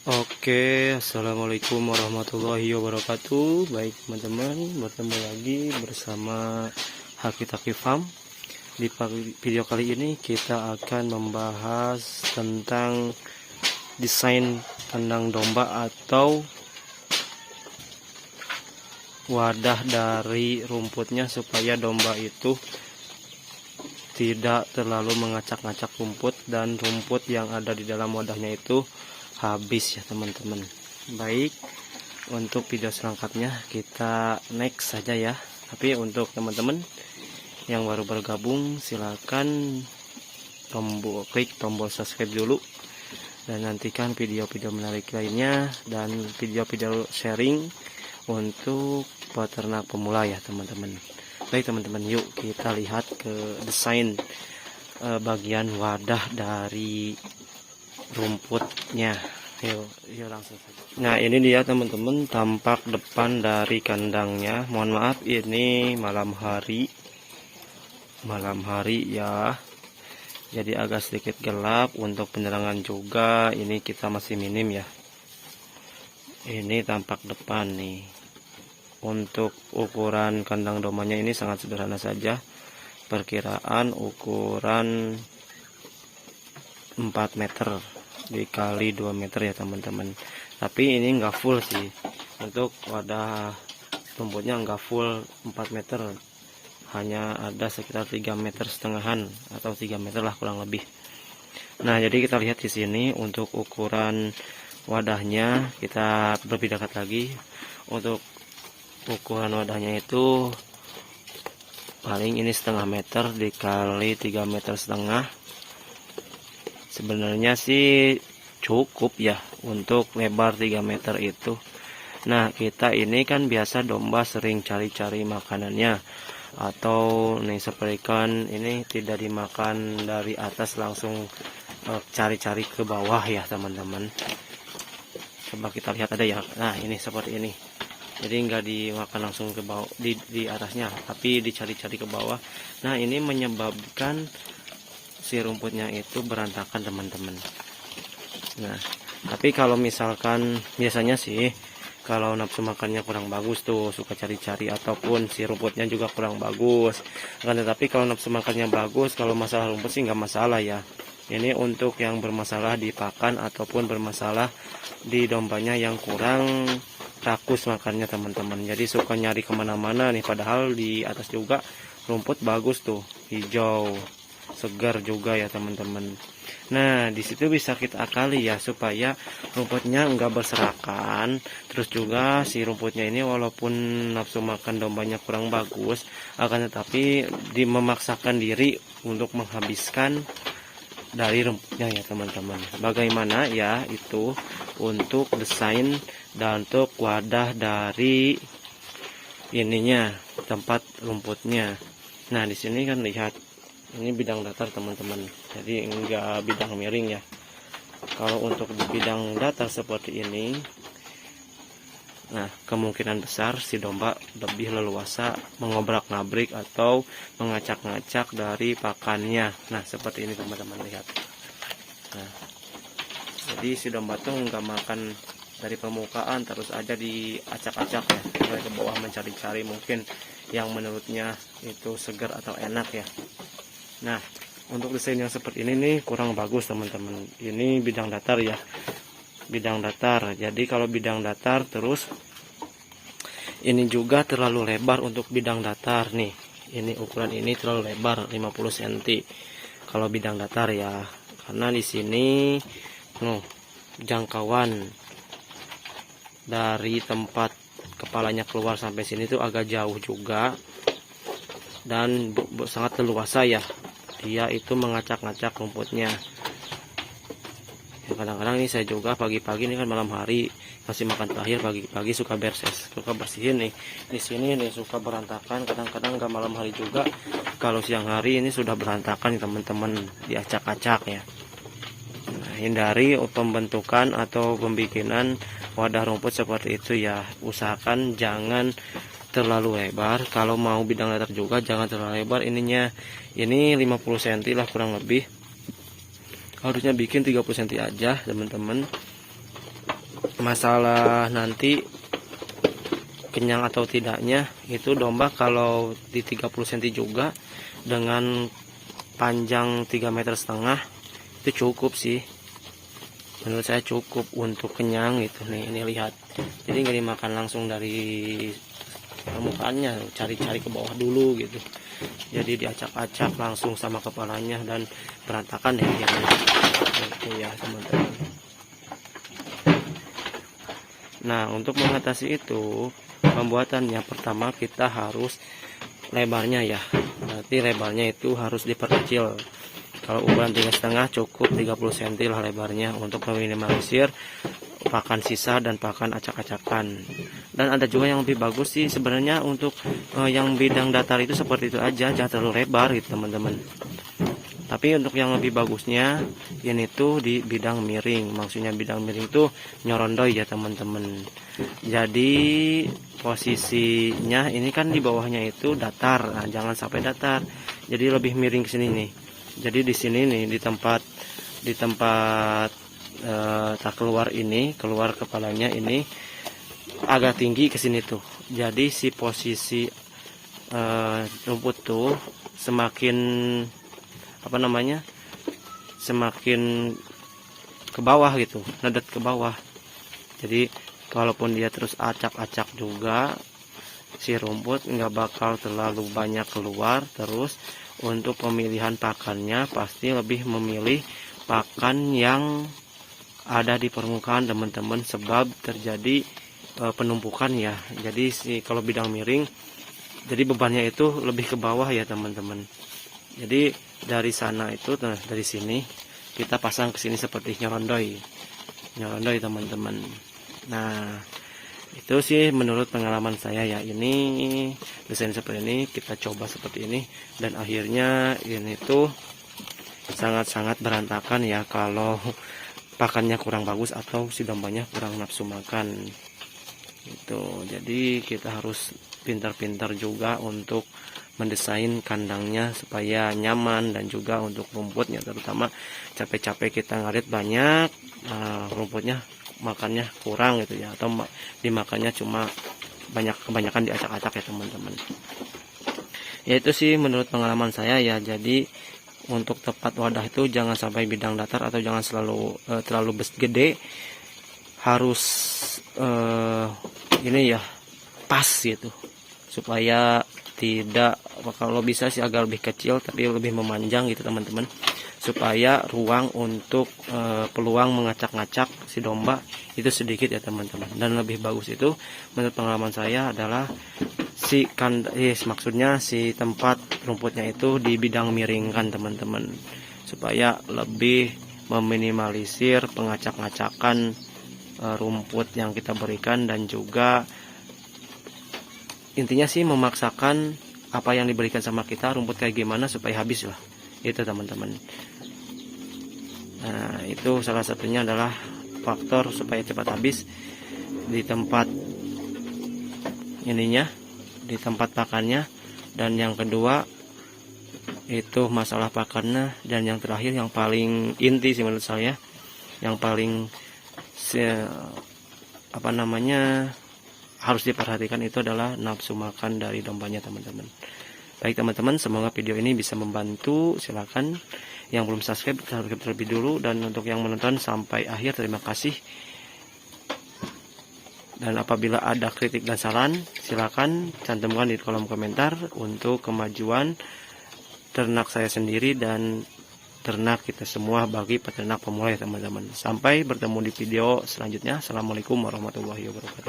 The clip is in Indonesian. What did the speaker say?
Oke, assalamualaikum warahmatullahi wabarakatuh. Baik teman-teman, bertemu lagi bersama Hakitaki Farm. Di video kali ini kita akan membahas tentang desain kandang domba atau wadah dari rumputnya supaya domba itu tidak terlalu mengacak-ngacak rumput dan rumput yang ada di dalam wadahnya itu habis ya teman-teman. Baik, untuk video selengkapnya kita next saja ya. Tapi untuk teman-teman yang baru bergabung, silakan klik tombol subscribe dulu dan nantikan video-video menarik lainnya dan video-video sharing untuk peternak pemula ya teman-teman. Baik teman-teman, yuk kita lihat ke desain bagian wadah dari rumputnya. Yuk langsung saja. Nah, ini dia teman-teman tampak depan dari kandangnya. Mohon maaf ini malam hari ya, jadi agak sedikit gelap. Untuk penerangan juga ini kita masih minim ya. Ini tampak depan nih. Untuk ukuran kandang dombanya ini sangat sederhana saja. Perkiraan ukuran 4 meter dikali 2 meter ya teman-teman. Tapi ini enggak full sih. Untuk wadah rumputnya enggak full 4 meter. Hanya ada sekitar 3 meter setengahan atau 3 meter lah kurang lebih. Nah, jadi kita lihat di sini untuk ukuran wadahnya kita lebih dekat lagi. Untuk ukuran wadahnya itu paling ini setengah meter dikali 3 meter setengah. Sebenarnya sih cukup ya untuk lebar 3 meter itu. Nah, kita ini kan biasa domba sering cari-cari makanannya, atau nih seperti ikan ini tidak dimakan dari atas, langsung cari-cari ke bawah ya teman-teman. Coba kita lihat ada ya. Nah, ini seperti ini. Jadi nggak dimakan langsung ke bawah di atasnya, tapi dicari-cari ke bawah. Nah, ini menyebabkan si rumputnya itu berantakan teman-teman. Nah, tapi kalau misalkan biasanya sih kalau nafsu makannya kurang bagus tuh suka cari-cari, ataupun si rumputnya juga kurang bagus. Kan, tetapi kalau nafsu makannya bagus, kalau masalah rumput sih nggak masalah ya. Ini untuk yang bermasalah di pakan ataupun bermasalah di dombanya yang kurang rakus makannya teman-teman. Jadi suka nyari kemana-mana nih, padahal di atas juga rumput bagus tuh, hijau segar juga ya teman-teman. Nah, di situ bisa kita akali ya supaya rumputnya enggak berserakan. Terus juga si rumputnya ini walaupun nafsu makan dombanya kurang bagus, akan tetapi memaksakan diri untuk menghabiskan dari rumputnya ya teman-teman. Bagaimana ya itu untuk desain dan untuk wadah dari ininya, tempat rumputnya. Nah, di sini kan lihat ini bidang datar teman-teman, jadi enggak bidang miring ya. Kalau untuk di bidang datar seperti ini, nah kemungkinan besar si domba lebih leluasa mengobrak-ngabrik atau mengacak-ngacak dari pakannya. Nah, seperti ini teman-teman lihat. Nah, jadi si domba tuh enggak makan dari permukaan, terus aja diacak-acak ya, mulai ke bawah mencari-cari mungkin yang menurutnya itu segar atau enak ya. Nah, untuk desain yang seperti ini nih kurang bagus teman-teman. Ini bidang datar ya, bidang datar. Jadi kalau bidang datar, terus ini juga terlalu lebar untuk bidang datar nih. Ini ukuran ini terlalu lebar 50 cm kalau bidang datar ya. Karena di sini jangkauan dari tempat kepalanya keluar sampai sini tuh agak jauh juga, dan sangat leluasa ya dia itu mengacak-ngacak rumputnya. Kadang-kadang ini saya juga pagi-pagi ini kan malam hari masih makan terakhir, pagi-pagi suka suka bersihin nih di sini nih, suka berantakan. Kadang-kadang nggak malam hari juga, kalau siang hari ini sudah berantakan nih teman-teman, diacak-acak ya. Nah, hindari pembentukan atau pembikinan wadah rumput seperti itu ya. Usahakan jangan terlalu lebar. Kalau mau bidang datar juga jangan terlalu lebar ininya. Ini 50 cm lah kurang lebih. Harusnya bikin 30 cm aja teman-teman. masalah nanti kenyang atau tidaknya, itu domba kalau di 30 cm juga dengan panjang 3,5 meter itu cukup sih, menurut saya cukup untuk kenyang gitu. Nih ini lihat, jadi nggak dimakan langsung dari permukaannya, cari-cari ke bawah dulu gitu, jadi diacak-acak langsung sama kepalanya dan berantakan ya gitu ya teman-teman. Nah, untuk mengatasi itu, pembuatannya pertama kita harus lebarnya ya, berarti lebarnya itu harus diperkecil. Kalau ukuran 3,5 cukup 30 cm lah lebarnya untuk meminimalisir pakan sisa dan pakan acak-acakan. Dan ada juga yang lebih bagus sih sebenarnya untuk yang bidang datar itu seperti itu aja, jangan terlalu lebar gitu teman-teman. Tapi untuk yang lebih bagusnya ini tuh di bidang miring, maksudnya bidang miring tuh nyorondoy ya teman-teman. Jadi posisinya ini kan di bawahnya itu datar, nah, jangan sampai datar, jadi lebih miring ke sini nih. Jadi di sini nih di tempat tak keluar kepalanya ini agak tinggi ke sini tuh. Jadi si posisi rumput tuh semakin semakin ke bawah gitu, nadat ke bawah. Jadi kalaupun dia terus acak-acak juga, si rumput nggak bakal terlalu banyak keluar. Terus untuk pemilihan pakannya pasti lebih memilih pakan yang ada di permukaan teman-teman, sebab terjadi penumpukan ya. Jadi kalau bidang miring, jadi bebannya itu lebih ke bawah ya teman-teman. Jadi dari sana itu, dari sini kita pasang ke sini seperti nyorondoy teman-teman. Nah, itu sih menurut pengalaman saya ya, ini desain seperti ini, kita coba seperti ini, dan akhirnya ini tuh sangat-sangat berantakan ya kalau pakannya kurang bagus atau si dombanya kurang nafsu makan itu. Jadi kita harus pintar-pintar juga untuk mendesain kandangnya supaya nyaman, dan juga untuk rumputnya, terutama capek-capek kita ngarit banyak, rumputnya makannya kurang gitu ya, atau dimakannya cuma kebanyakan diacak-acak ya teman-teman. Ya itu sih menurut pengalaman saya ya. Jadi untuk tepat wadah itu jangan sampai bidang datar atau jangan terlalu gede, harus ini ya pas gitu, supaya tidak, kalau bisa sih agak lebih kecil tapi lebih memanjang gitu teman-teman, supaya ruang untuk peluang mengacak-ngacak si domba itu sedikit ya teman-teman. Dan lebih bagus itu menurut pengalaman saya adalah maksudnya si tempat rumputnya itu di bidang miring kan teman-teman, supaya lebih meminimalisir pengacak-ngacakan rumput yang kita berikan, dan juga intinya sih memaksakan apa yang diberikan sama kita, rumput kayak gimana supaya habis lah itu teman-teman. Nah itu salah satunya adalah faktor supaya cepat habis di tempat ininya, di tempat pakannya. Dan yang kedua itu masalah pakannya. Dan yang terakhir yang paling inti sih menurut saya, yang paling harus diperhatikan itu adalah nafsu makan dari dombanya teman-teman. Baik teman-teman, semoga video ini bisa membantu. Silakan yang belum subscribe terlebih dulu, dan untuk yang menonton sampai akhir terima kasih. Dan apabila ada kritik dan saran, silakan cantumkan di kolom komentar untuk kemajuan ternak saya sendiri dan ternak kita semua bagi peternak pemula teman-teman. Sampai bertemu di video selanjutnya. Assalamualaikum warahmatullahi wabarakatuh.